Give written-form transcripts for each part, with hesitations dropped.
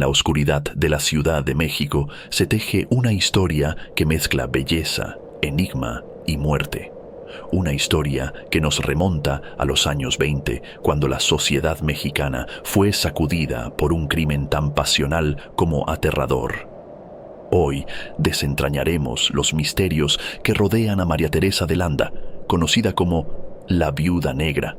la oscuridad de la Ciudad de México se teje una historia que mezcla belleza, enigma y muerte. Una historia que nos remonta a los años 20, cuando la sociedad mexicana fue sacudida por un crimen tan pasional como aterrador. Hoy desentrañaremos los misterios que rodean a María Teresa de Landa, conocida como la Viuda Negra.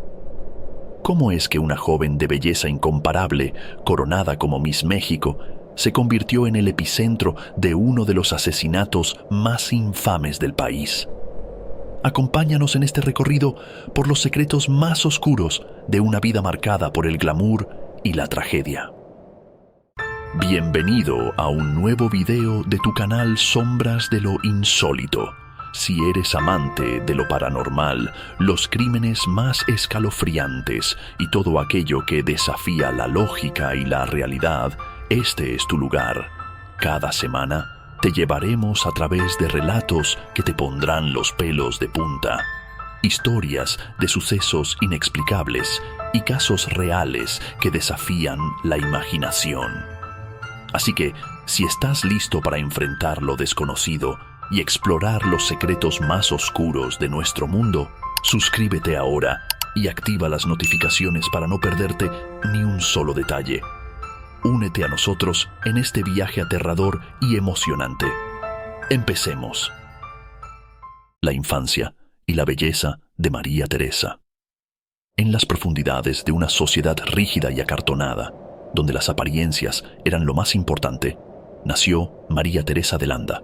¿Cómo es que una joven de belleza incomparable, coronada como Miss México, se convirtió en el epicentro de uno de los asesinatos más infames del país? Acompáñanos en este recorrido por los secretos más oscuros de una vida marcada por el glamour y la tragedia. Bienvenido a un nuevo video de tu canal Sombras de lo Insólito. Si eres amante de lo paranormal, los crímenes más escalofriantes y todo aquello que desafía la lógica y la realidad, este es tu lugar. Cada semana te llevaremos a través de relatos que te pondrán los pelos de punta, historias de sucesos inexplicables y casos reales que desafían la imaginación. Así que, si estás listo para enfrentar lo desconocido y explorar los secretos más oscuros de nuestro mundo, suscríbete ahora y activa las notificaciones para no perderte ni un solo detalle. Únete a nosotros en este viaje aterrador y emocionante. Empecemos. La infancia y la belleza de María Teresa. En las profundidades de una sociedad rígida y acartonada, donde las apariencias eran lo más importante, nació María Teresa de Landa,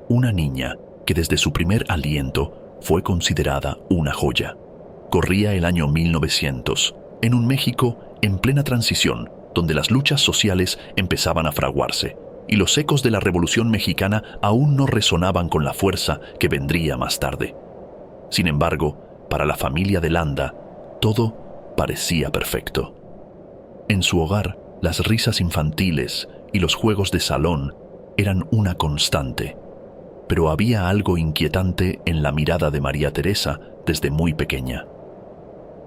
una niña que desde su primer aliento fue considerada una joya. Corría el año 1900, en un México en plena transición, donde las luchas sociales empezaban a fraguarse, y los ecos de la Revolución Mexicana aún no resonaban con la fuerza que vendría más tarde. Sin embargo, para la familia de Landa, todo parecía perfecto. En su hogar, las risas infantiles y los juegos de salón eran una constante. Pero había algo inquietante en la mirada de María Teresa desde muy pequeña.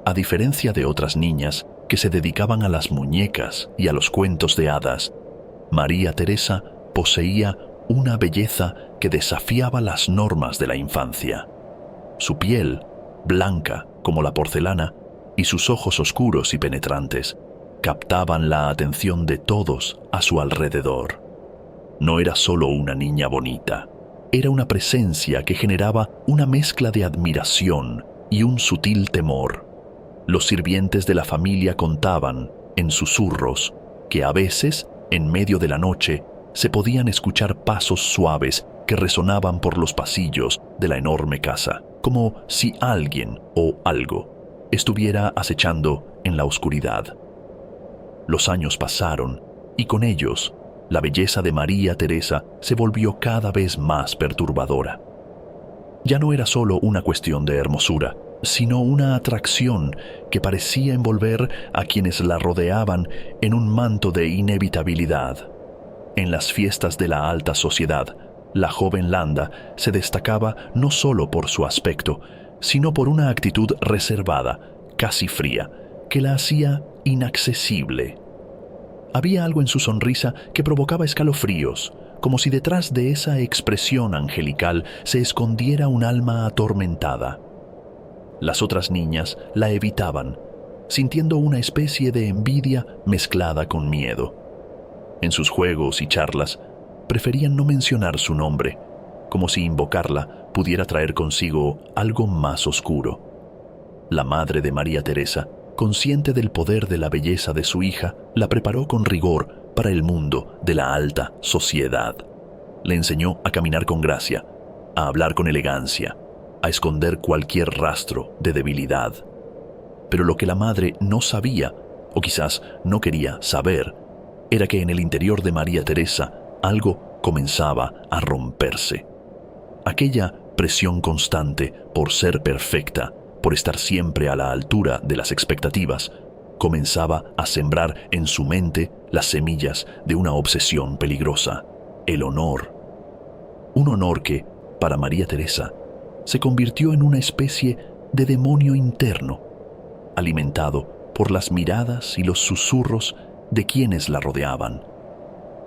A diferencia de otras niñas que se dedicaban a las muñecas y a los cuentos de hadas, María Teresa poseía una belleza que desafiaba las normas de la infancia. Su piel, blanca como la porcelana, y sus ojos oscuros y penetrantes, captaban la atención de todos a su alrededor. No era solo una niña bonita. Era una presencia que generaba una mezcla de admiración y un sutil temor. Los sirvientes de la familia contaban, en susurros, que a veces, en medio de la noche, se podían escuchar pasos suaves que resonaban por los pasillos de la enorme casa, como si alguien o algo estuviera acechando en la oscuridad. Los años pasaron, y con ellos, la belleza de María Teresa se volvió cada vez más perturbadora. Ya no era solo una cuestión de hermosura, sino una atracción que parecía envolver a quienes la rodeaban en un manto de inevitabilidad. En las fiestas de la alta sociedad, la joven Landa se destacaba no solo por su aspecto, sino por una actitud reservada, casi fría, que la hacía inaccesible. Había algo en su sonrisa que provocaba escalofríos, como si detrás de esa expresión angelical se escondiera un alma atormentada. Las otras niñas la evitaban, sintiendo una especie de envidia mezclada con miedo. En sus juegos y charlas, preferían no mencionar su nombre, como si invocarla pudiera traer consigo algo más oscuro. La madre de María Teresa, consciente del poder de la belleza de su hija, la preparó con rigor para el mundo de la alta sociedad. Le enseñó a caminar con gracia, a hablar con elegancia, a esconder cualquier rastro de debilidad. Pero lo que la madre no sabía, o quizás no quería saber, era que en el interior de María Teresa algo comenzaba a romperse. Aquella presión constante por ser perfecta, por estar siempre a la altura de las expectativas, comenzaba a sembrar en su mente las semillas de una obsesión peligrosa: el honor. Un honor que, para María Teresa, se convirtió en una especie de demonio interno, alimentado por las miradas y los susurros de quienes la rodeaban.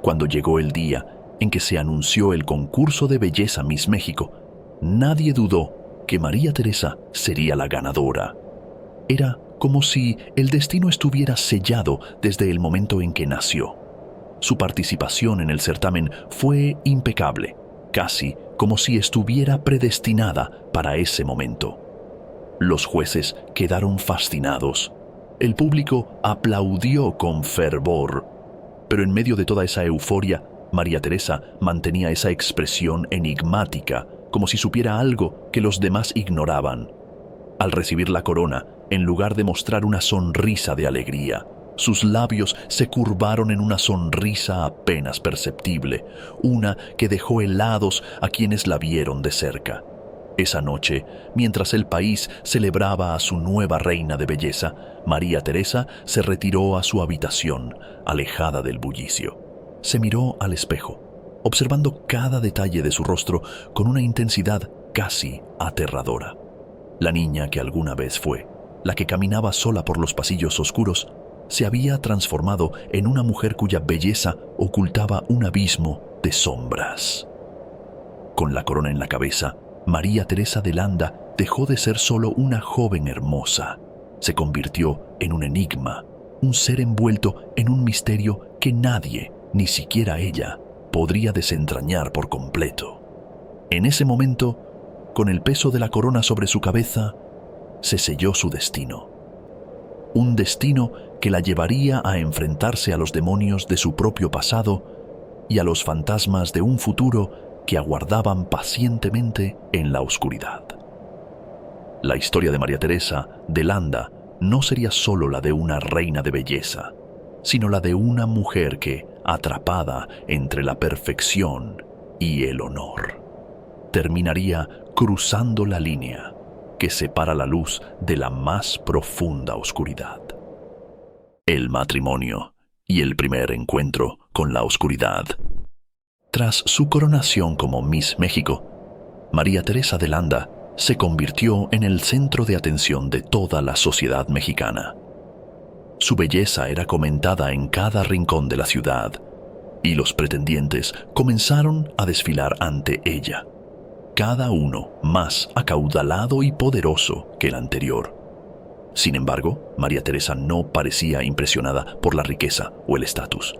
Cuando llegó el día en que se anunció el concurso de belleza Miss México, nadie dudó que María Teresa sería la ganadora. Era como si el destino estuviera sellado desde el momento en que nació. Su participación en el certamen fue impecable, casi como si estuviera predestinada para ese momento. Los jueces quedaron fascinados. El público aplaudió con fervor. Pero en medio de toda esa euforia, María Teresa mantenía esa expresión enigmática, como si supiera algo que los demás ignoraban. Al recibir la corona, en lugar de mostrar una sonrisa de alegría, sus labios se curvaron en una sonrisa apenas perceptible, una que dejó helados a quienes la vieron de cerca. Esa noche, mientras el país celebraba a su nueva reina de belleza, María Teresa se retiró a su habitación, alejada del bullicio. Se miró al espejo, observando cada detalle de su rostro con una intensidad casi aterradora. La niña que alguna vez fue, la que caminaba sola por los pasillos oscuros, se había transformado en una mujer cuya belleza ocultaba un abismo de sombras. Con la corona en la cabeza, María Teresa de Landa dejó de ser solo una joven hermosa. Se convirtió en un enigma, un ser envuelto en un misterio que nadie, ni siquiera ella, podría desentrañar por completo. En ese momento, con el peso de la corona sobre su cabeza, se selló su destino. Un destino que la llevaría a enfrentarse a los demonios de su propio pasado y a los fantasmas de un futuro que aguardaban pacientemente en la oscuridad. La historia de María Teresa de Landa no sería solo la de una reina de belleza, sino la de una mujer que, atrapada entre la perfección y el honor, terminaría cruzando la línea que separa la luz de la más profunda oscuridad. El matrimonio y el primer encuentro con la oscuridad. Tras su coronación como Miss México, María Teresa de Landa se convirtió en el centro de atención de toda la sociedad mexicana. Su belleza era comentada en cada rincón de la ciudad, y los pretendientes comenzaron a desfilar ante ella, cada uno más acaudalado y poderoso que el anterior. Sin embargo, María Teresa no parecía impresionada por la riqueza o el estatus.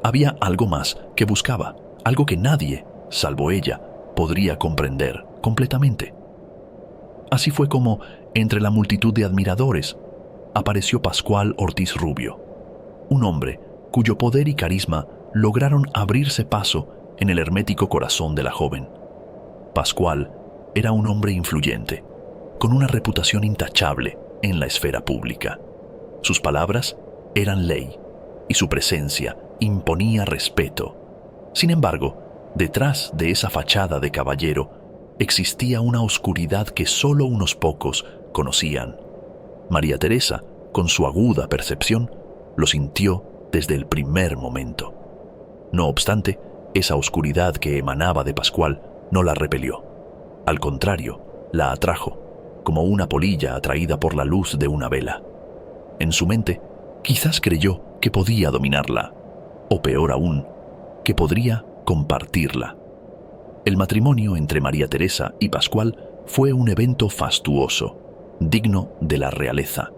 Había algo más que buscaba, algo que nadie, salvo ella, podría comprender completamente. Así fue como, entre la multitud de admiradores, apareció Pascual Ortiz Rubio, un hombre cuyo poder y carisma lograron abrirse paso en el hermético corazón de la joven. Pascual era un hombre influyente, con una reputación intachable en la esfera pública. Sus palabras eran ley, y su presencia imponía respeto. Sin embargo, detrás de esa fachada de caballero existía una oscuridad que solo unos pocos conocían. María Teresa, con su aguda percepción, lo sintió desde el primer momento. No obstante, esa oscuridad que emanaba de Pascual no la repelió. Al contrario, la atrajo, como una polilla atraída por la luz de una vela. En su mente, quizás creyó que podía dominarla, o peor aún, que podría compartirla. El matrimonio entre María Teresa y Pascual fue un evento fastuoso, digno de la realeza.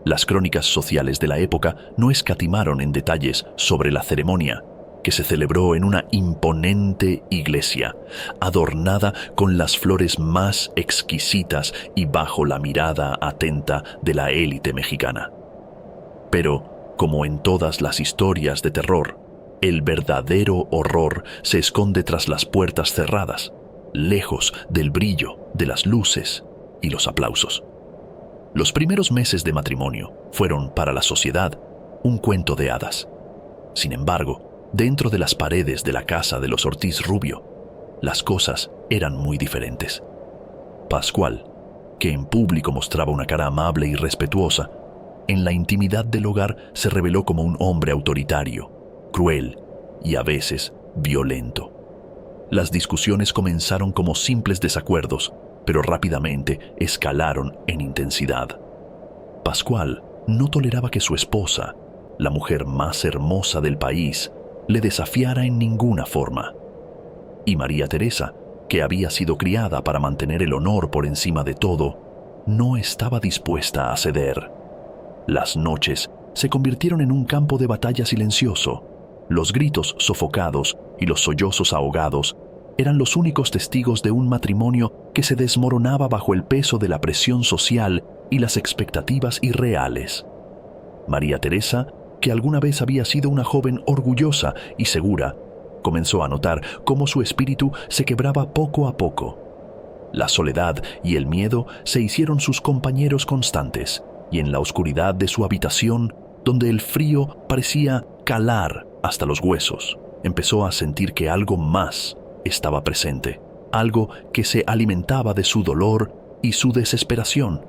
Las crónicas sociales de la época no escatimaron en detalles sobre la ceremonia, que se celebró en una imponente iglesia, adornada con las flores más exquisitas y bajo la mirada atenta de la élite mexicana. Pero, como en todas las historias de terror, el verdadero horror se esconde tras las puertas cerradas, lejos del brillo de las luces y los aplausos. Los primeros meses de matrimonio fueron para la sociedad un cuento de hadas. Sin embargo, dentro de las paredes de la casa de los Ortiz Rubio, las cosas eran muy diferentes. Pascual, que en público mostraba una cara amable y respetuosa, en la intimidad del hogar se reveló como un hombre autoritario, cruel y a veces violento. Las discusiones comenzaron como simples desacuerdos, pero rápidamente escalaron en intensidad. Pascual no toleraba que su esposa, la mujer más hermosa del país, le desafiara en ninguna forma. Y María Teresa, que había sido criada para mantener el honor por encima de todo, no estaba dispuesta a ceder. Las noches se convirtieron en un campo de batalla silencioso. Los gritos sofocados y los sollozos ahogados eran los únicos testigos de un matrimonio que se desmoronaba bajo el peso de la presión social y las expectativas irreales. María Teresa, que alguna vez había sido una joven orgullosa y segura, comenzó a notar cómo su espíritu se quebraba poco a poco. La soledad y el miedo se hicieron sus compañeros constantes, y en la oscuridad de su habitación, donde el frío parecía calar hasta los huesos, empezó a sentir que algo más estaba presente, algo que se alimentaba de su dolor y su desesperación.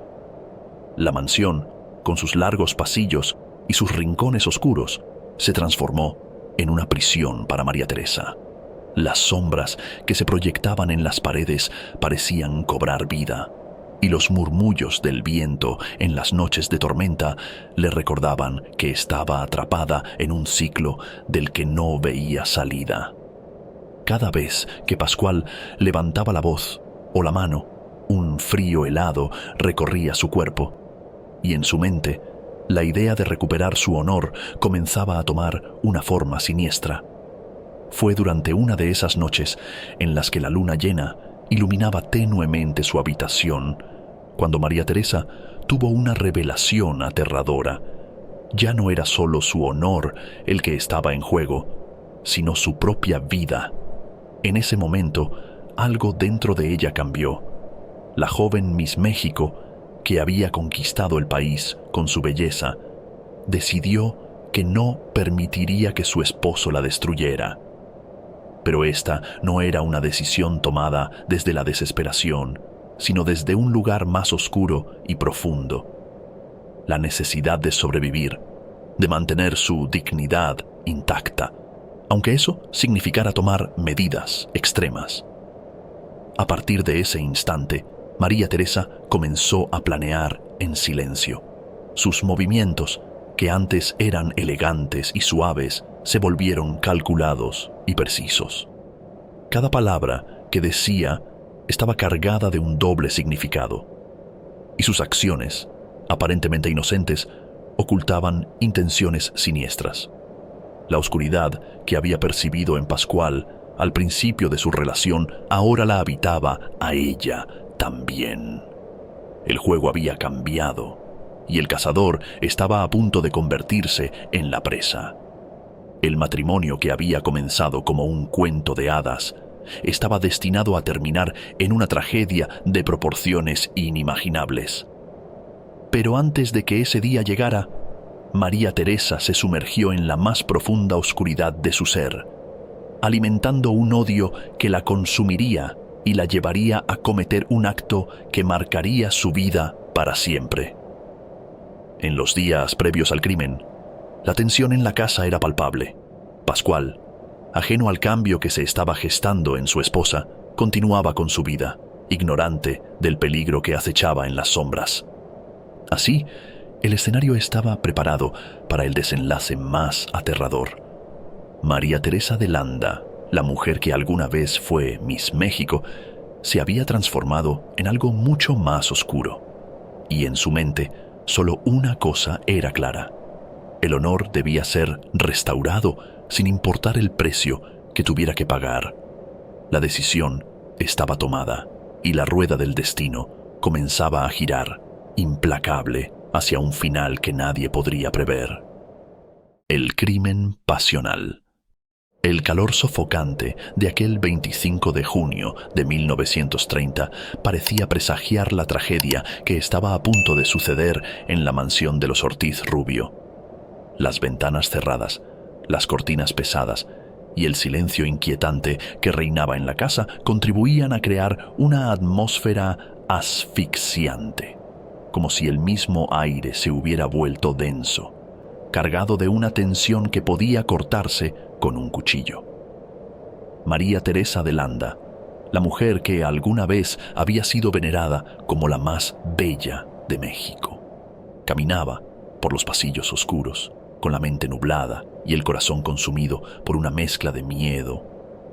La mansión, con sus largos pasillos y sus rincones oscuros, se transformó en una prisión para María Teresa. Las sombras que se proyectaban en las paredes parecían cobrar vida, y los murmullos del viento en las noches de tormenta le recordaban que estaba atrapada en un ciclo del que no veía salida. Cada vez que Pascual levantaba la voz o la mano, un frío helado recorría su cuerpo, y en su mente, la idea de recuperar su honor comenzaba a tomar una forma siniestra. Fue durante una de esas noches en las que la luna llena iluminaba tenuemente su habitación, cuando María Teresa tuvo una revelación aterradora. Ya no era solo su honor el que estaba en juego, sino su propia vida. En ese momento, algo dentro de ella cambió. La joven Miss México, que había conquistado el país con su belleza, decidió que no permitiría que su esposo la destruyera. Pero esta no era una decisión tomada desde la desesperación, sino desde un lugar más oscuro y profundo. La necesidad de sobrevivir, de mantener su dignidad intacta, aunque eso significara tomar medidas extremas. A partir de ese instante, María Teresa comenzó a planear en silencio. Sus movimientos, que antes eran elegantes y suaves, se volvieron calculados y precisos. Cada palabra que decía estaba cargada de un doble significado, y sus acciones, aparentemente inocentes, ocultaban intenciones siniestras. La oscuridad que había percibido en Pascual al principio de su relación ahora la habitaba a ella también. El juego había cambiado, y el cazador estaba a punto de convertirse en la presa. El matrimonio que había comenzado como un cuento de hadas estaba destinado a terminar en una tragedia de proporciones inimaginables. Pero antes de que ese día llegara, María Teresa se sumergió en la más profunda oscuridad de su ser, alimentando un odio que la consumiría y la llevaría a cometer un acto que marcaría su vida para siempre. En los días previos al crimen, la tensión en la casa era palpable. Pascual, ajeno al cambio que se estaba gestando en su esposa, continuaba con su vida, ignorante del peligro que acechaba en las sombras. Así, el escenario estaba preparado para el desenlace más aterrador. María Teresa de Landa, la mujer que alguna vez fue Miss México, se había transformado en algo mucho más oscuro. Y en su mente, solo una cosa era clara: el honor debía ser restaurado sin importar el precio que tuviera que pagar. La decisión estaba tomada y la rueda del destino comenzaba a girar, implacable, hacia un final que nadie podría prever. El crimen pasional. El calor sofocante de aquel 25 de junio de 1930 parecía presagiar la tragedia que estaba a punto de suceder en la mansión de los Ortiz Rubio. Las ventanas cerradas, las cortinas pesadas y el silencio inquietante que reinaba en la casa contribuían a crear una atmósfera asfixiante, como si el mismo aire se hubiera vuelto denso, cargado de una tensión que podía cortarse con un cuchillo. María Teresa de Landa, la mujer que alguna vez había sido venerada como la más bella de México, caminaba por los pasillos oscuros, con la mente nublada y el corazón consumido por una mezcla de miedo,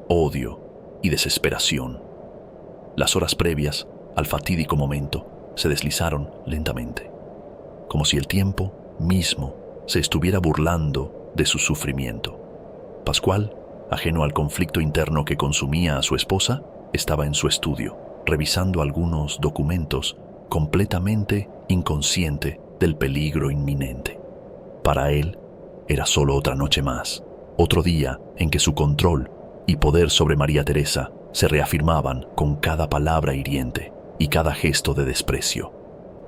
odio y desesperación. Las horas previas al fatídico momento se deslizaron lentamente, como si el tiempo mismo se estuviera burlando de su sufrimiento. Pascual, ajeno al conflicto interno que consumía a su esposa, estaba en su estudio, revisando algunos documentos, completamente inconsciente del peligro inminente. Para él, era solo otra noche más, otro día en que su control y poder sobre María Teresa se reafirmaban con cada palabra hiriente y cada gesto de desprecio.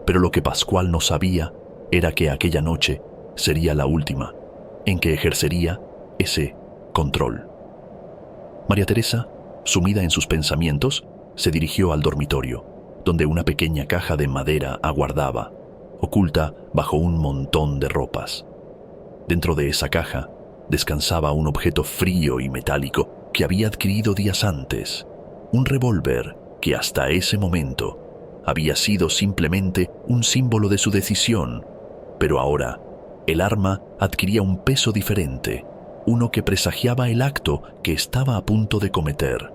Pero lo que Pascual no sabía era que aquella noche sería la última en que ejercería ese control. María Teresa, sumida en sus pensamientos, se dirigió al dormitorio, donde una pequeña caja de madera aguardaba, oculta bajo un montón de ropas. Dentro de esa caja descansaba un objeto frío y metálico que había adquirido días antes, un revólver que hasta ese momento había sido simplemente un símbolo de su decisión, pero ahora el arma adquiría un peso diferente, uno que presagiaba el acto que estaba a punto de cometer.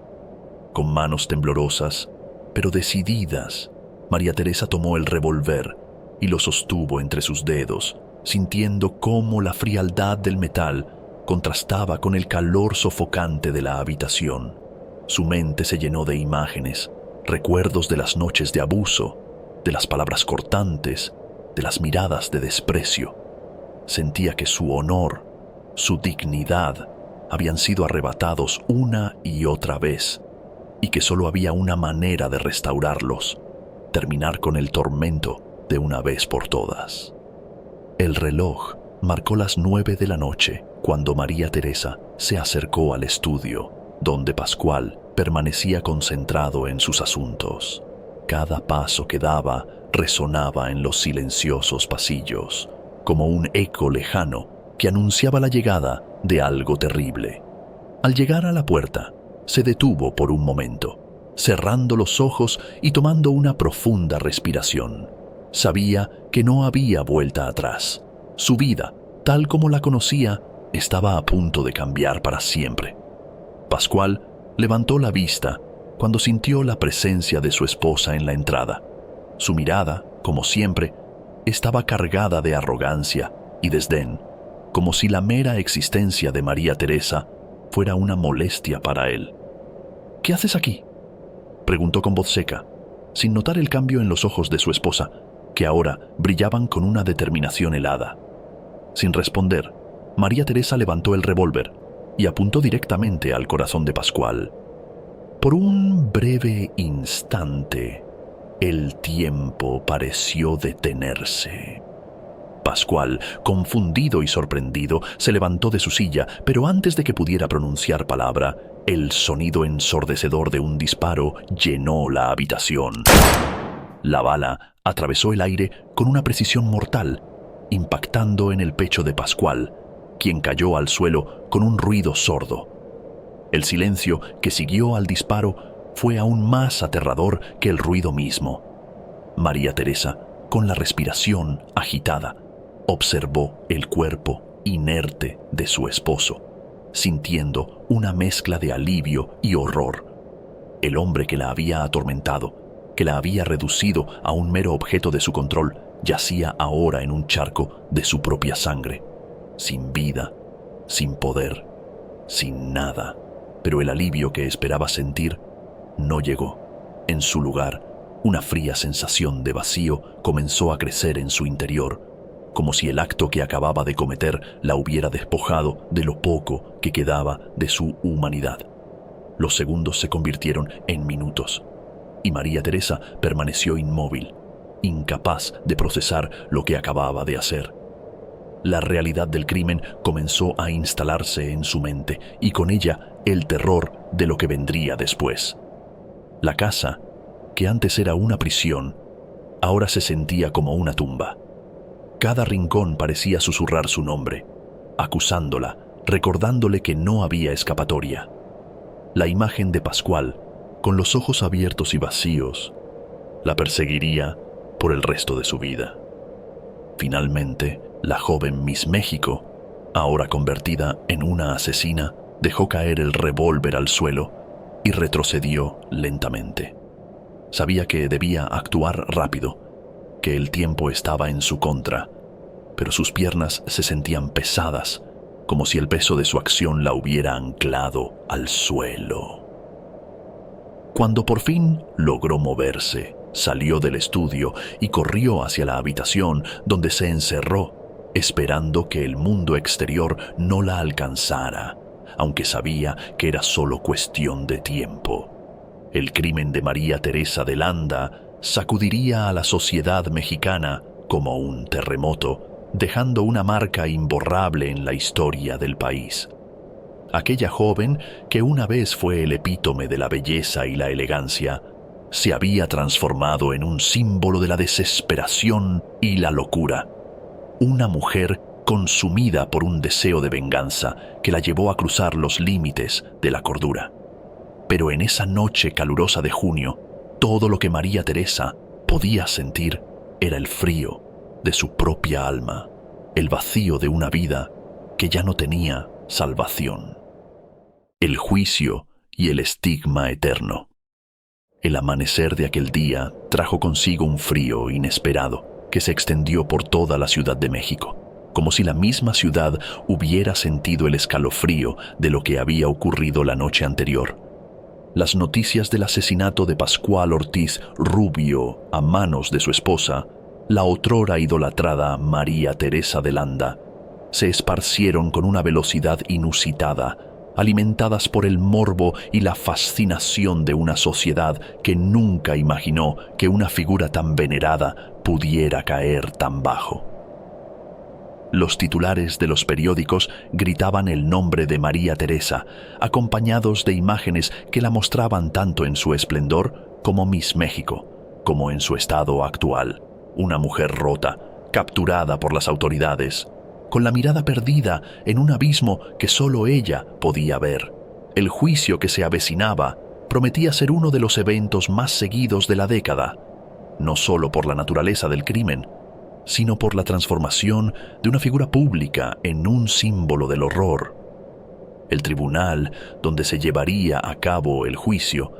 Con manos temblorosas, pero decididas, María Teresa tomó el revólver y lo sostuvo entre sus dedos, sintiendo cómo la frialdad del metal contrastaba con el calor sofocante de la habitación. Su mente se llenó de imágenes, recuerdos de las noches de abuso, de las palabras cortantes, de las miradas de desprecio. Sentía que su honor, su dignidad, habían sido arrebatados una y otra vez, y que solo había una manera de restaurarlos: terminar con el tormento de una vez por todas. El reloj marcó las 9 de la noche cuando María Teresa se acercó al estudio, donde Pascual permanecía concentrado en sus asuntos. Cada paso que daba resonaba en los silenciosos pasillos, como un eco lejano que anunciaba la llegada de algo terrible. Al llegar a la puerta, se detuvo por un momento, cerrando los ojos y tomando una profunda respiración. Sabía que no había vuelta atrás. Su vida, tal como la conocía, estaba a punto de cambiar para siempre. Pascual levantó la vista cuando sintió la presencia de su esposa en la entrada. Su mirada, como siempre, estaba cargada de arrogancia y desdén, como si la mera existencia de María Teresa fuera una molestia para él. «¿Qué haces aquí?», preguntó con voz seca, sin notar el cambio en los ojos de su esposa, que ahora brillaban con una determinación helada. Sin responder, María Teresa levantó el revólver y apuntó directamente al corazón de Pascual. Por un breve instante, el tiempo pareció detenerse. Pascual, confundido y sorprendido, se levantó de su silla, pero antes de que pudiera pronunciar palabra, el sonido ensordecedor de un disparo llenó la habitación. La bala atravesó el aire con una precisión mortal, impactando en el pecho de Pascual, quien cayó al suelo con un ruido sordo. El silencio que siguió al disparo fue aún más aterrador que el ruido mismo. María Teresa, con la respiración agitada, observó el cuerpo inerte de su esposo, sintiendo una mezcla de alivio y horror. El hombre que la había atormentado, que la había reducido a un mero objeto de su control, yacía ahora en un charco de su propia sangre, sin vida, sin poder, sin nada. Pero el alivio que esperaba sentir no llegó. En su lugar, una fría sensación de vacío comenzó a crecer en su interior, como si el acto que acababa de cometer la hubiera despojado de lo poco que quedaba de su humanidad. Los segundos se convirtieron en minutos, y María Teresa permaneció inmóvil, incapaz de procesar lo que acababa de hacer. La realidad del crimen comenzó a instalarse en su mente, y con ella el terror de lo que vendría después. La casa, que antes era una prisión, ahora se sentía como una tumba. Cada rincón parecía susurrar su nombre, acusándola, recordándole que no había escapatoria. La imagen de Pascual, con los ojos abiertos y vacíos, la perseguiría por el resto de su vida. Finalmente, la joven Miss México Ahora convertida en una asesina, dejó caer el revólver al suelo y retrocedió lentamente. Sabía que debía actuar rápido, que el tiempo estaba en su contra, pero sus piernas se sentían pesadas, como si el peso de su acción la hubiera anclado al suelo. Cuando por fin logró moverse, salió del estudio y corrió hacia la habitación, donde se encerró, esperando que el mundo exterior no la alcanzara, aunque sabía que era solo cuestión de tiempo. El crimen de María Teresa de Landa sacudiría a la sociedad mexicana como un terremoto, dejando una marca imborrable en la historia del país. Aquella joven, que una vez fue el epítome de la belleza y la elegancia, se había transformado en un símbolo de la desesperación y la locura. Una mujer consumida por un deseo de venganza que la llevó a cruzar los límites de la cordura. Pero en esa noche calurosa de junio, todo lo que María Teresa podía sentir era el frío de su propia alma, el vacío de una vida que ya no tenía salvación. El juicio y el estigma eterno. El amanecer de aquel día trajo consigo un frío inesperado que se extendió por toda la Ciudad de México, como si la misma ciudad hubiera sentido el escalofrío de lo que había ocurrido la noche anterior. Las noticias del asesinato de Pascual Ortiz Rubio a manos de su esposa, la otrora idolatrada María Teresa de Landa, se esparcieron con una velocidad inusitada, alimentadas por el morbo y la fascinación de una sociedad que nunca imaginó que una figura tan venerada pudiera caer tan bajo. Los titulares de los periódicos gritaban el nombre de María Teresa, acompañados de imágenes que la mostraban tanto en su esplendor como Miss México, como en su estado actual, una mujer rota, capturada por las autoridades, con la mirada perdida en un abismo que solo ella podía ver. El juicio que se avecinaba prometía ser uno de los eventos más seguidos de la década, no solo por la naturaleza del crimen, sino por la transformación de una figura pública en un símbolo del horror. El tribunal donde se llevaría a cabo el juicio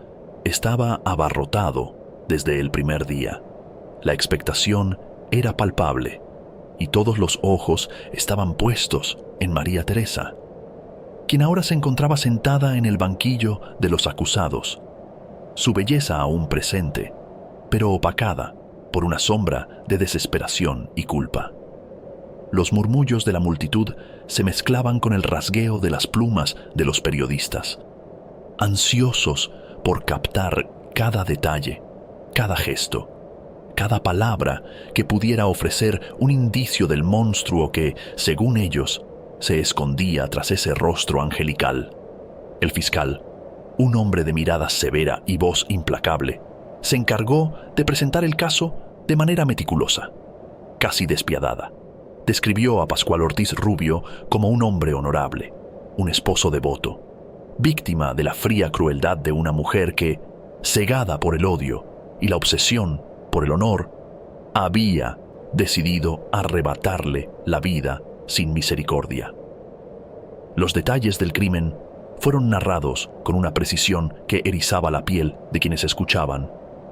estaba abarrotado desde el primer día. La expectación era palpable y todos los ojos estaban puestos en María Teresa, quien ahora se encontraba sentada en el banquillo de los acusados, su belleza aún presente, pero opacada por una sombra de desesperación y culpa. Los murmullos de la multitud se mezclaban con el rasgueo de las plumas de los periodistas, ansiosos por captar cada detalle, cada gesto, cada palabra que pudiera ofrecer un indicio del monstruo que, según ellos, se escondía tras ese rostro angelical. El fiscal, un hombre de mirada severa y voz implacable, se encargó de presentar el caso de manera meticulosa, casi despiadada. Describió a Pascual Ortiz Rubio como un hombre honorable, un esposo devoto, víctima de la fría crueldad de una mujer que, cegada por el odio y la obsesión por el honor, había decidido arrebatarle la vida sin misericordia. Los detalles del crimen fueron narrados con una precisión que erizaba la piel de quienes escuchaban,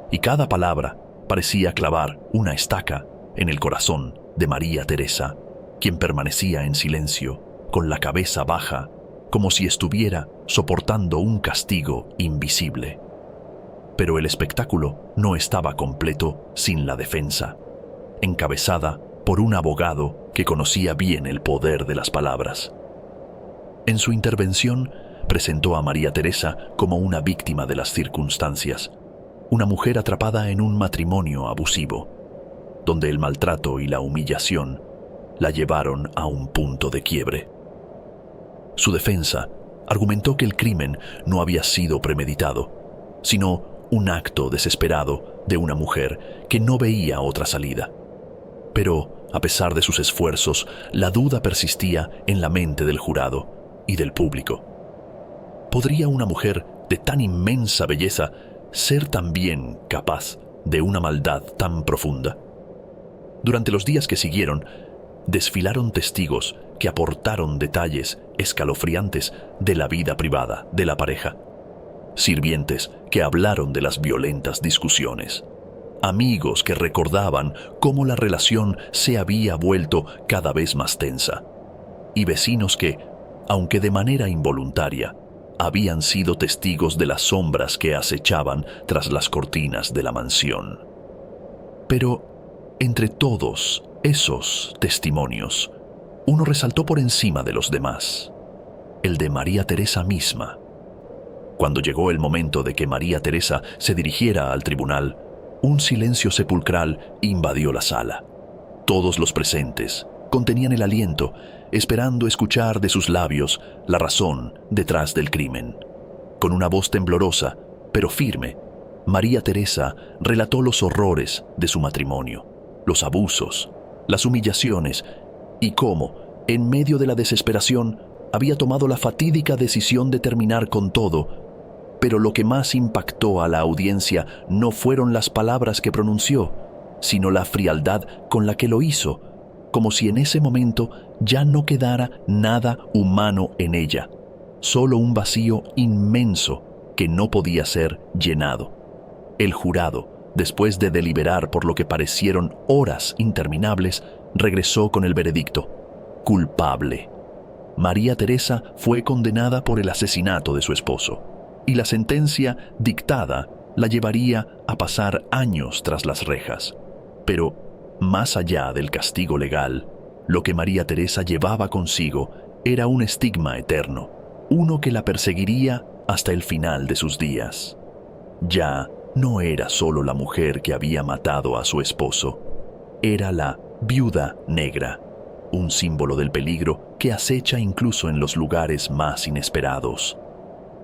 y cada palabra parecía clavar una estaca en el corazón de María Teresa, quien permanecía en silencio, con la cabeza baja, como si estuviera soportando un castigo invisible. Pero el espectáculo no estaba completo sin la defensa, encabezada por un abogado que conocía bien el poder de las palabras. En su intervención, presentó a María Teresa como una víctima de las circunstancias, una mujer atrapada en un matrimonio abusivo, donde el maltrato y la humillación la llevaron a un punto de quiebre. Su defensa argumentó que el crimen no había sido premeditado, sino un acto desesperado de una mujer que no veía otra salida. Pero, a pesar de sus esfuerzos, la duda persistía en la mente del jurado y del público. ¿Podría una mujer de tan inmensa belleza ser también capaz de una maldad tan profunda? Durante los días que siguieron, desfilaron testigos que aportaron detalles escalofriantes de la vida privada de la pareja. Sirvientes que hablaron de las violentas discusiones. Amigos que recordaban cómo la relación se había vuelto cada vez más tensa. Y vecinos que, aunque de manera involuntaria, habían sido testigos de las sombras que acechaban tras las cortinas de la mansión. Pero, entre todos esos testimonios, uno resaltó por encima de los demás, el de María Teresa misma. Cuando llegó el momento de que María Teresa se dirigiera al tribunal, un silencio sepulcral invadió la sala. Todos los presentes contenían el aliento, esperando escuchar de sus labios la razón detrás del crimen. Con una voz temblorosa, pero firme, María Teresa relató los horrores de su matrimonio, los abusos, las humillaciones y cómo, en medio de la desesperación, había tomado la fatídica decisión de terminar con todo. Pero lo que más impactó a la audiencia no fueron las palabras que pronunció, sino la frialdad con la que lo hizo, como si en ese momento ya no quedara nada humano en ella, solo un vacío inmenso que no podía ser llenado. El jurado, después de deliberar por lo que parecieron horas interminables, regresó con el veredicto: culpable. María Teresa fue condenada por el asesinato de su esposo, y la sentencia dictada la llevaría a pasar años tras las rejas. Pero, más allá del castigo legal, lo que María Teresa llevaba consigo era un estigma eterno, uno que la perseguiría hasta el final de sus días. Ya no era solo la mujer que había matado a su esposo, era la viuda negra, un símbolo del peligro que acecha incluso en los lugares más inesperados.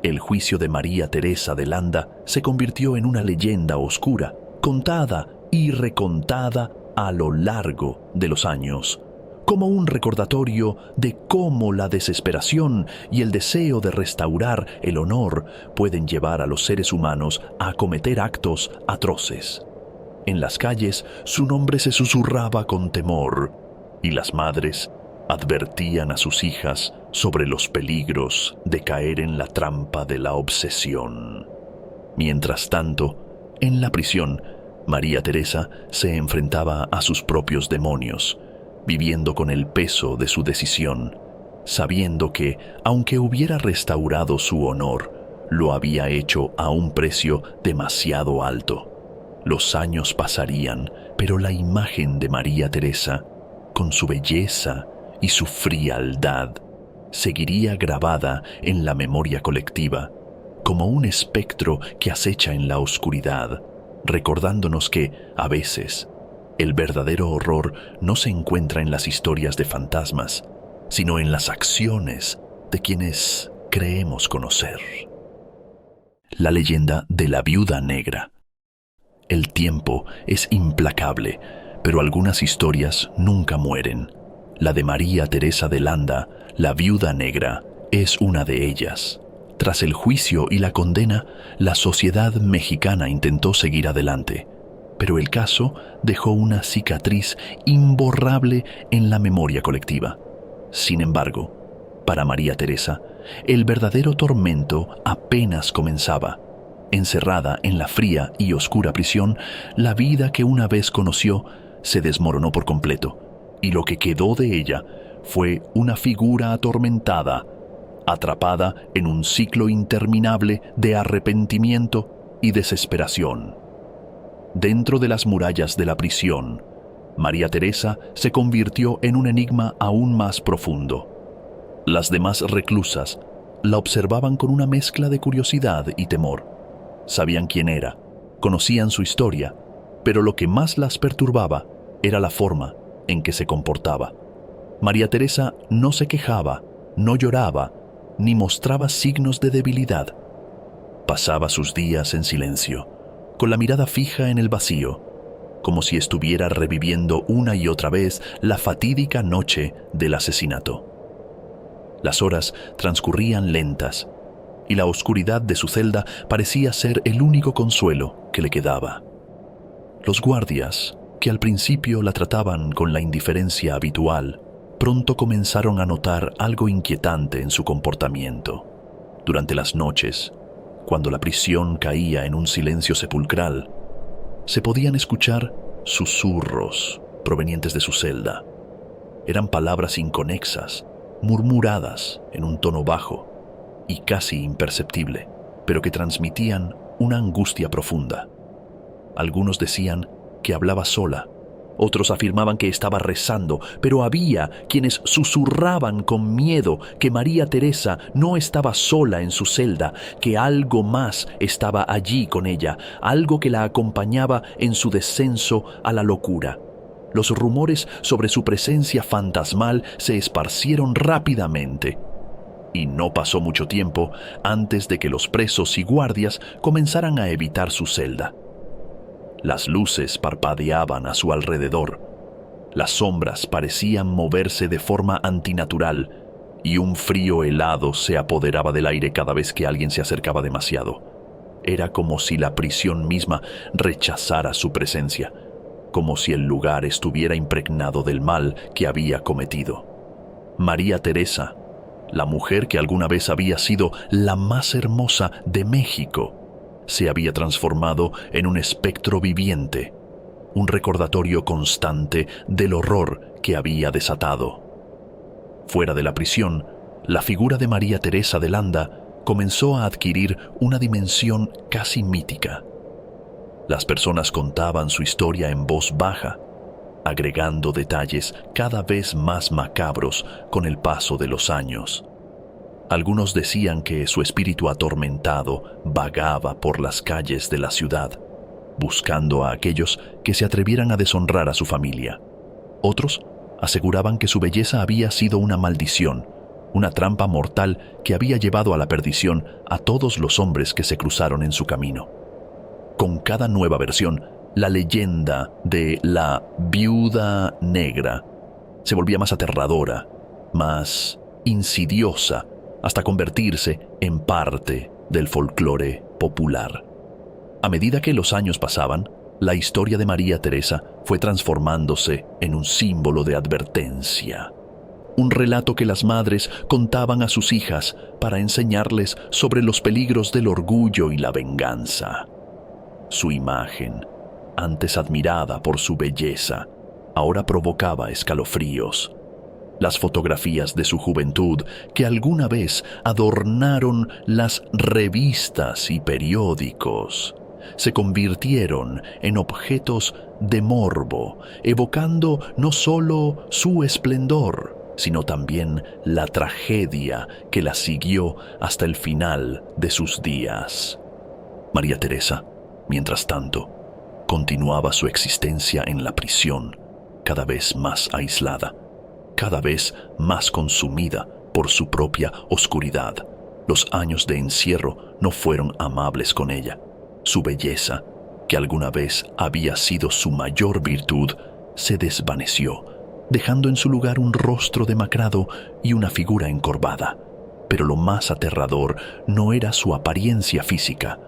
El juicio de María Teresa de Landa se convirtió en una leyenda oscura, contada y recontada a lo largo de los años, como un recordatorio de cómo la desesperación y el deseo de restaurar el honor pueden llevar a los seres humanos a cometer actos atroces. En las calles, su nombre se susurraba con temor, y las madres advertían a sus hijas sobre los peligros de caer en la trampa de la obsesión. Mientras tanto, en la prisión, María Teresa se enfrentaba a sus propios demonios, viviendo con el peso de su decisión, sabiendo que, aunque hubiera restaurado su honor, lo había hecho a un precio demasiado alto. Los años pasarían, pero la imagen de María Teresa, con su belleza y su frialdad, seguiría grabada en la memoria colectiva, como un espectro que acecha en la oscuridad, recordándonos que, a veces, el verdadero horror no se encuentra en las historias de fantasmas, sino en las acciones de quienes creemos conocer. La leyenda de la viuda negra. El tiempo es implacable, pero algunas historias nunca mueren. La de María Teresa de Landa, la viuda negra, es una de ellas. Tras el juicio y la condena, la sociedad mexicana intentó seguir adelante, pero el caso dejó una cicatriz imborrable en la memoria colectiva. Sin embargo, para María Teresa, el verdadero tormento apenas comenzaba. Encerrada en la fría y oscura prisión, la vida que una vez conoció se desmoronó por completo, y lo que quedó de ella fue una figura atormentada, atrapada en un ciclo interminable de arrepentimiento y desesperación. Dentro de las murallas de la prisión, María Teresa se convirtió en un enigma aún más profundo. Las demás reclusas la observaban con una mezcla de curiosidad y temor. Sabían quién era, conocían su historia, pero lo que más las perturbaba era la forma en que se comportaba. María Teresa no se quejaba, no lloraba, ni mostraba signos de debilidad. Pasaba sus días en silencio, con la mirada fija en el vacío, como si estuviera reviviendo una y otra vez la fatídica noche del asesinato. Las horas transcurrían lentas, y la oscuridad de su celda parecía ser el único consuelo que le quedaba. Los guardias, que al principio la trataban con la indiferencia habitual, pronto comenzaron a notar algo inquietante en su comportamiento. Durante las noches, cuando la prisión caía en un silencio sepulcral, se podían escuchar susurros provenientes de su celda. Eran palabras inconexas, murmuradas en un tono bajo y casi imperceptible, pero que transmitían una angustia profunda. Algunos decían que hablaba sola, otros afirmaban que estaba rezando, pero había quienes susurraban con miedo que María Teresa no estaba sola en su celda, que algo más estaba allí con ella, algo que la acompañaba en su descenso a la locura. Los rumores sobre su presencia fantasmal se esparcieron rápidamente, y no pasó mucho tiempo antes de que los presos y guardias comenzaran a evitar su celda. Las luces parpadeaban a su alrededor, las sombras parecían moverse de forma antinatural y un frío helado se apoderaba del aire cada vez que alguien se acercaba demasiado. Era como si la prisión misma rechazara su presencia, como si el lugar estuviera impregnado del mal que había cometido. María Teresa, la mujer que alguna vez había sido la más hermosa de México, se había transformado en un espectro viviente, un recordatorio constante del horror que había desatado. Fuera de la prisión, la figura de María Teresa de Landa comenzó a adquirir una dimensión casi mítica. Las personas contaban su historia en voz baja, agregando detalles cada vez más macabros con el paso de los años. Algunos decían que su espíritu atormentado vagaba por las calles de la ciudad, buscando a aquellos que se atrevieran a deshonrar a su familia. Otros aseguraban que su belleza había sido una maldición, una trampa mortal que había llevado a la perdición a todos los hombres que se cruzaron en su camino. Con cada nueva versión, la leyenda de la Viuda Negra se volvía más aterradora, más insidiosa, hasta convertirse en parte del folclore popular. A medida que los años pasaban, la historia de María Teresa fue transformándose en un símbolo de advertencia. Un relato que las madres contaban a sus hijas para enseñarles sobre los peligros del orgullo y la venganza. Su imagen, antes admirada por su belleza, ahora provocaba escalofríos. Las fotografías de su juventud que alguna vez adornaron las revistas y periódicos se convirtieron en objetos de morbo, evocando no solo su esplendor, sino también la tragedia que la siguió hasta el final de sus días. María Teresa, mientras tanto, continuaba su existencia en la prisión, cada vez más aislada, cada vez más consumida por su propia oscuridad. Los años de encierro no fueron amables con ella. Su belleza, que alguna vez había sido su mayor virtud, se desvaneció, dejando en su lugar un rostro demacrado y una figura encorvada. Pero lo más aterrador no era su apariencia física,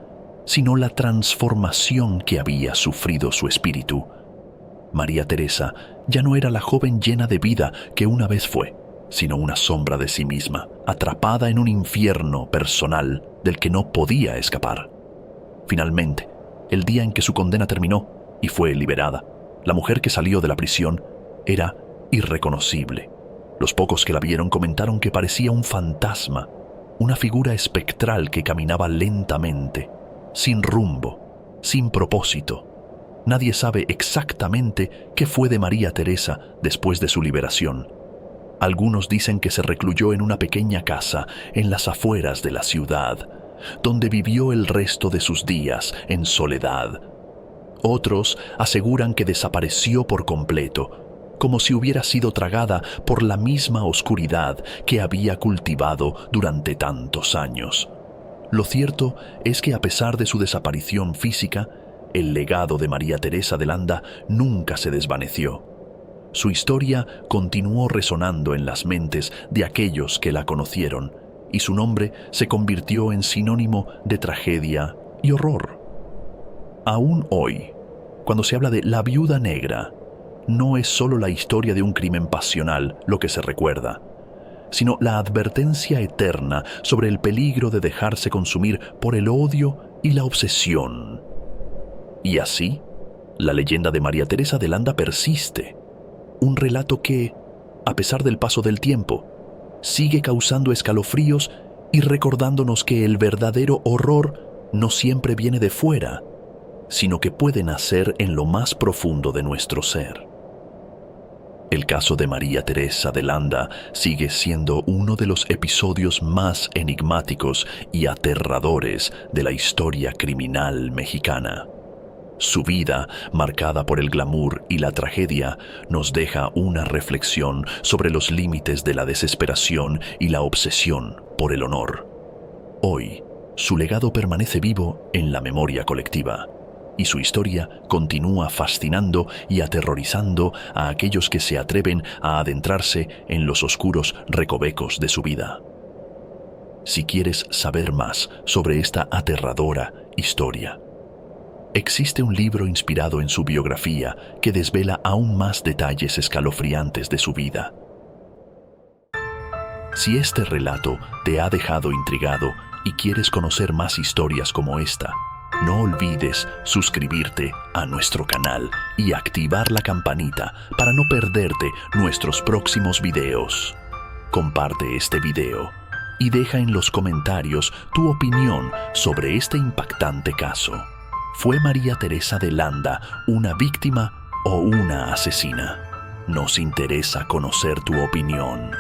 sino la transformación que había sufrido su espíritu. María Teresa ya no era la joven llena de vida que una vez fue, sino una sombra de sí misma, atrapada en un infierno personal del que no podía escapar. Finalmente, el día en que su condena terminó y fue liberada, la mujer que salió de la prisión era irreconocible. Los pocos que la vieron comentaron que parecía un fantasma, una figura espectral que caminaba lentamente, sin rumbo, sin propósito. Nadie sabe exactamente qué fue de María Teresa después de su liberación. Algunos dicen que se recluyó en una pequeña casa en las afueras de la ciudad, donde vivió el resto de sus días en soledad. Otros aseguran que desapareció por completo, como si hubiera sido tragada por la misma oscuridad que había cultivado durante tantos años. Lo cierto es que a pesar de su desaparición física, el legado de María Teresa de Landa nunca se desvaneció. Su historia continuó resonando en las mentes de aquellos que la conocieron, y su nombre se convirtió en sinónimo de tragedia y horror. Aún hoy, Cuando se habla de la viuda negra, no es solo la historia de un crimen pasional lo que se recuerda, sino la advertencia eterna sobre el peligro de dejarse consumir por el odio y la obsesión. Y así, la leyenda de María Teresa de Landa persiste, un relato que, a pesar del paso del tiempo, sigue causando escalofríos y recordándonos que el verdadero horror no siempre viene de fuera, sino que puede nacer en lo más profundo de nuestro ser. El caso de María Teresa de Landa sigue siendo uno de los episodios más enigmáticos y aterradores de la historia criminal mexicana. Su vida, marcada por el glamour y la tragedia, nos deja una reflexión sobre los límites de la desesperación y la obsesión por el honor. Hoy, su legado permanece vivo en la memoria colectiva, y su historia continúa fascinando y aterrorizando a aquellos que se atreven a adentrarse en los oscuros recovecos de su vida. Si quieres saber más sobre esta aterradora historia, existe un libro inspirado en su biografía que desvela aún más detalles escalofriantes de su vida. Si este relato te ha dejado intrigado y quieres conocer más historias como esta, no olvides suscribirte a nuestro canal y activar la campanita para no perderte nuestros próximos videos. Comparte este video y deja en los comentarios tu opinión sobre este impactante caso. ¿Fue María Teresa de Landa una víctima o una asesina? Nos interesa conocer tu opinión.